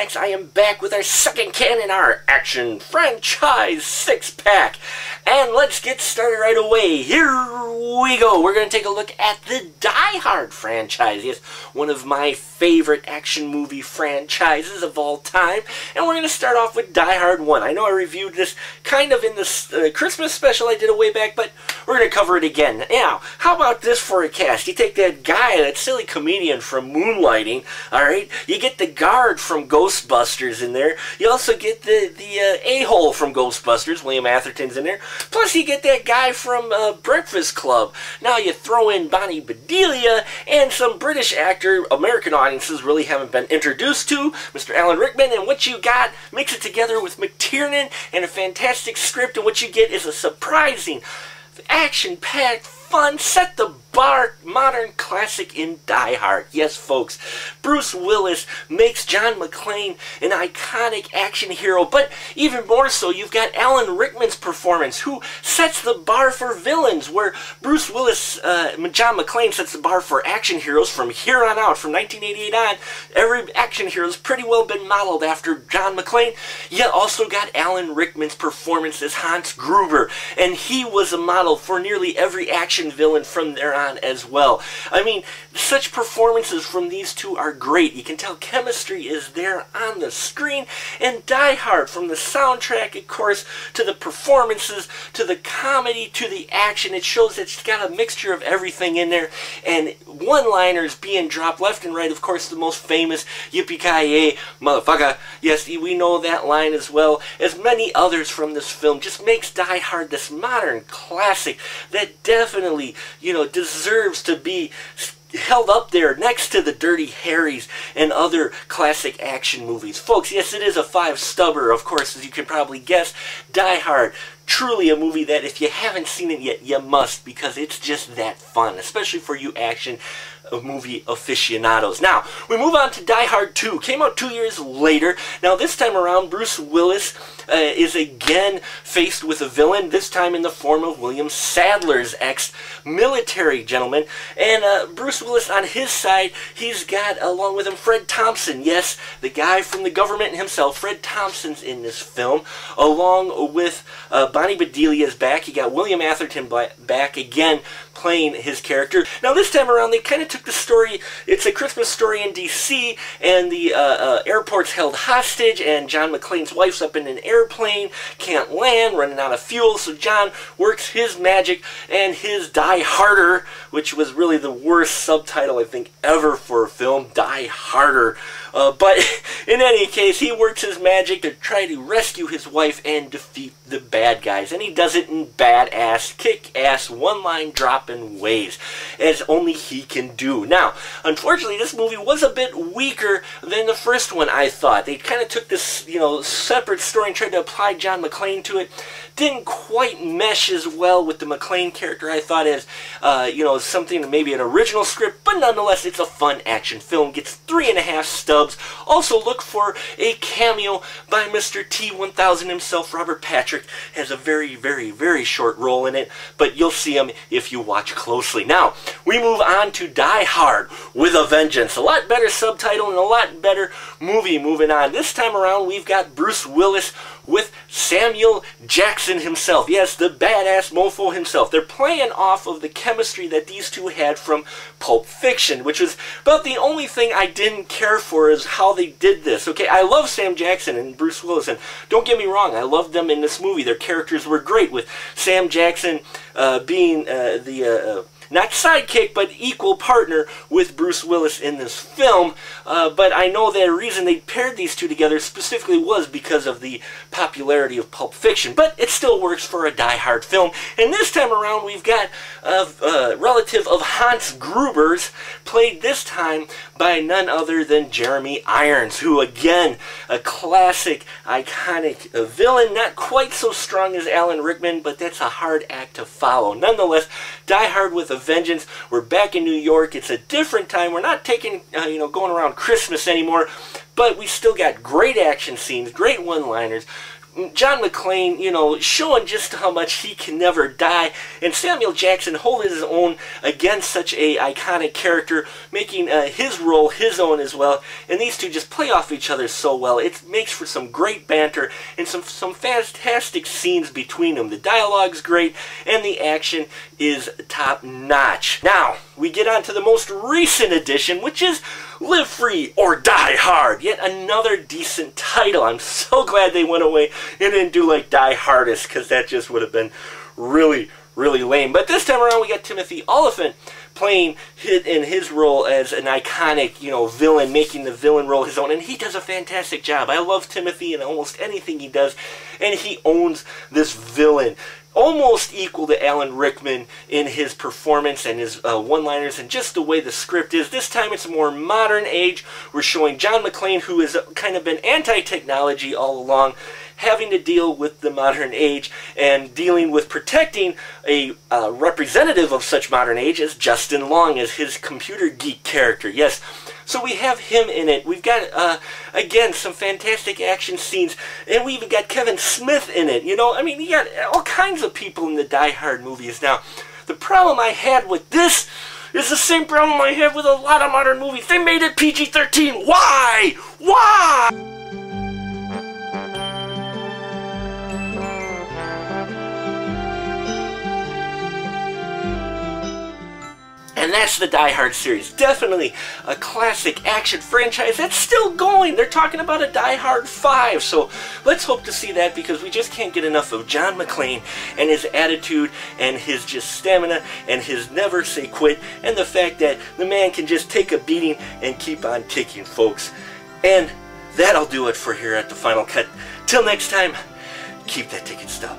Maniacs. I am back with our second canon, our Action Franchise 6-pack. And let's get started right away. Here we go. We're going to take a look at the Die Hard franchise. Yes, one of my favorite action movie franchises of all time. And we're going to start off with Die Hard 1. I know I reviewed this kind of in the Christmas special I did a way back, but we're going to cover it again. Now, how about this for a cast? You take that guy, that silly comedian from Moonlighting, alright? You get the guard from Ghostbusters in there. You also get the a-hole from Ghostbusters, William Atherton's in there. Plus you get that guy from Breakfast Club. Now you throw in Bonnie Bedelia and some British actor American audiences really haven't been introduced to, Mr. Alan Rickman, and what you got, mix it together with McTiernan and a fantastic script, and what you get is a surprising, action-packed, fun, set the bar, modern classic in Die Hard. Yes, folks, Bruce Willis makes John McClane an iconic action hero, but even more so, you've got Alan Rickman's performance, who sets the bar for villains, where Bruce Willis, John McClane sets the bar for action heroes from here on out, from 1988 on. Every action hero's pretty well been modeled after John McClane. You also got Alan Rickman's performance as Hans Gruber, and he was a model for nearly every action villain from there on as well. I mean, such performances from these two are great. You can tell chemistry is there on the screen. And Die Hard, from the soundtrack, of course, to the performances, to the comedy, to the action, it shows that it's got a mixture of everything in there. And one-liners being dropped left and right. Of course, the most famous Yippe-Ky-yay, motherfucker. Yes, we know that line as well as many others from this film. Just makes Die Hard this modern classic that definitely, you know, deserves to be held up there next to the Dirty Harrys and other classic action movies. Folks, yes, it is a 5-stubber, of course, as you can probably guess. Die Hard, truly a movie that if you haven't seen it yet, you must, because it's just that fun, especially for you action movie aficionados. Now, we move on to Die Hard 2. Came out 2 years later. Now, this time around, Bruce Willis is again faced with a villain, this time in the form of William Sadler's ex-military gentleman. And Bruce Willis, on his side, he's got, along with him, Fred Thompson. Yes, the guy from the government himself. Fred Thompson's in this film, along with Bonnie Bedelia's back. You got William Atherton back again, playing his character. Now, this time around, they kind of took the story, it's a Christmas story in D.C., and the airport's held hostage, and John McClane's wife's up in an airplane, can't land, running out of fuel, so John works his magic, and his Die Harder, which was really the worst subtitle, I think, ever for a film, Die Harder. But in any case, he works his magic to try to rescue his wife and defeat the bad guys. And he does it in badass, kick-ass, one-line dropping ways, as only he can do. Now, unfortunately, this movie was a bit weaker than the first one, I thought. They kind of took this, you know, separate story and tried to apply John McClane to it. Didn't quite mesh as well with the McClane character, I thought, as, you know, something, maybe an original script, but nonetheless, it's a fun action film. Gets 3.5 stubs. Also, look for a cameo by Mr. T-1000 himself. Robert Patrick has a very, very, very short role in it, but you'll see him if you watch closely. Now, we move on to Die Hard with a Vengeance. A lot better subtitle and a lot better movie moving on. This time around, we've got Bruce Willis with Samuel Jackson himself. Yes, the badass mofo himself. They're playing off of the chemistry that these two had from Pulp Fiction, which was about the only thing I didn't care for is how they did this. Okay, I love Sam Jackson and Bruce Willis, and don't get me wrong, I loved them in this movie. Their characters were great, with Sam Jackson being the not sidekick, but equal partner with Bruce Willis in this film. But I know the reason they paired these two together specifically was because of the popularity of Pulp Fiction. But it still works for a Die Hard film. And this time around, we've got a relative of Hans Gruber's, played this time by none other than Jeremy Irons, who, again, a classic, iconic villain. Not quite so strong as Alan Rickman, but that's a hard act to follow. Nonetheless, Die Hard with a Vengeance. We're back in New York. It's a different time. We're not taking, you know, going around Christmas anymore, but we still got great action scenes, great one-liners, John McClane, you know, showing just how much he can never die, and Samuel Jackson holding his own against such a iconic character, making his role his own as well, and these two just play off each other so well. It makes for some great banter and some fantastic scenes between them. The dialogue's great, and the action is top-notch. Now, we get on to the most recent edition, which is Live Free or Die Hard. Yet another decent title. I'm so glad they went away and didn't do like Die Hardest, because that just would have been really, really lame. But this time around we got Timothy Olyphant playing in his role as an iconic, you know, villain, making the villain role his own, and he does a fantastic job. I love Timothy in almost anything he does, and he owns this villain. Almost equal to Alan Rickman in his performance and his one-liners and just the way the script is. This time it's a more modern age. We're showing John McClane, who has kind of been anti-technology all along, having to deal with the modern age and dealing with protecting a representative of such modern age as Justin Long as his computer geek character. Yes, so we have him in it. We've got, again, some fantastic action scenes, and we even got Kevin Smith in it. You know, I mean, you got all kinds of people in the Die Hard movies. Now, the problem I had with this is the same problem I have with a lot of modern movies. They made it PG-13. Why? Why? And that's the Die Hard series. Definitely a classic action franchise that's still going. They're talking about a Die Hard 5. So let's hope to see that, because we just can't get enough of John McClane and his attitude and his just stamina and his never say quit, and the fact that the man can just take a beating and keep on ticking, folks. And that'll do it for here at the Final Cut. Till next time, keep that ticking stub.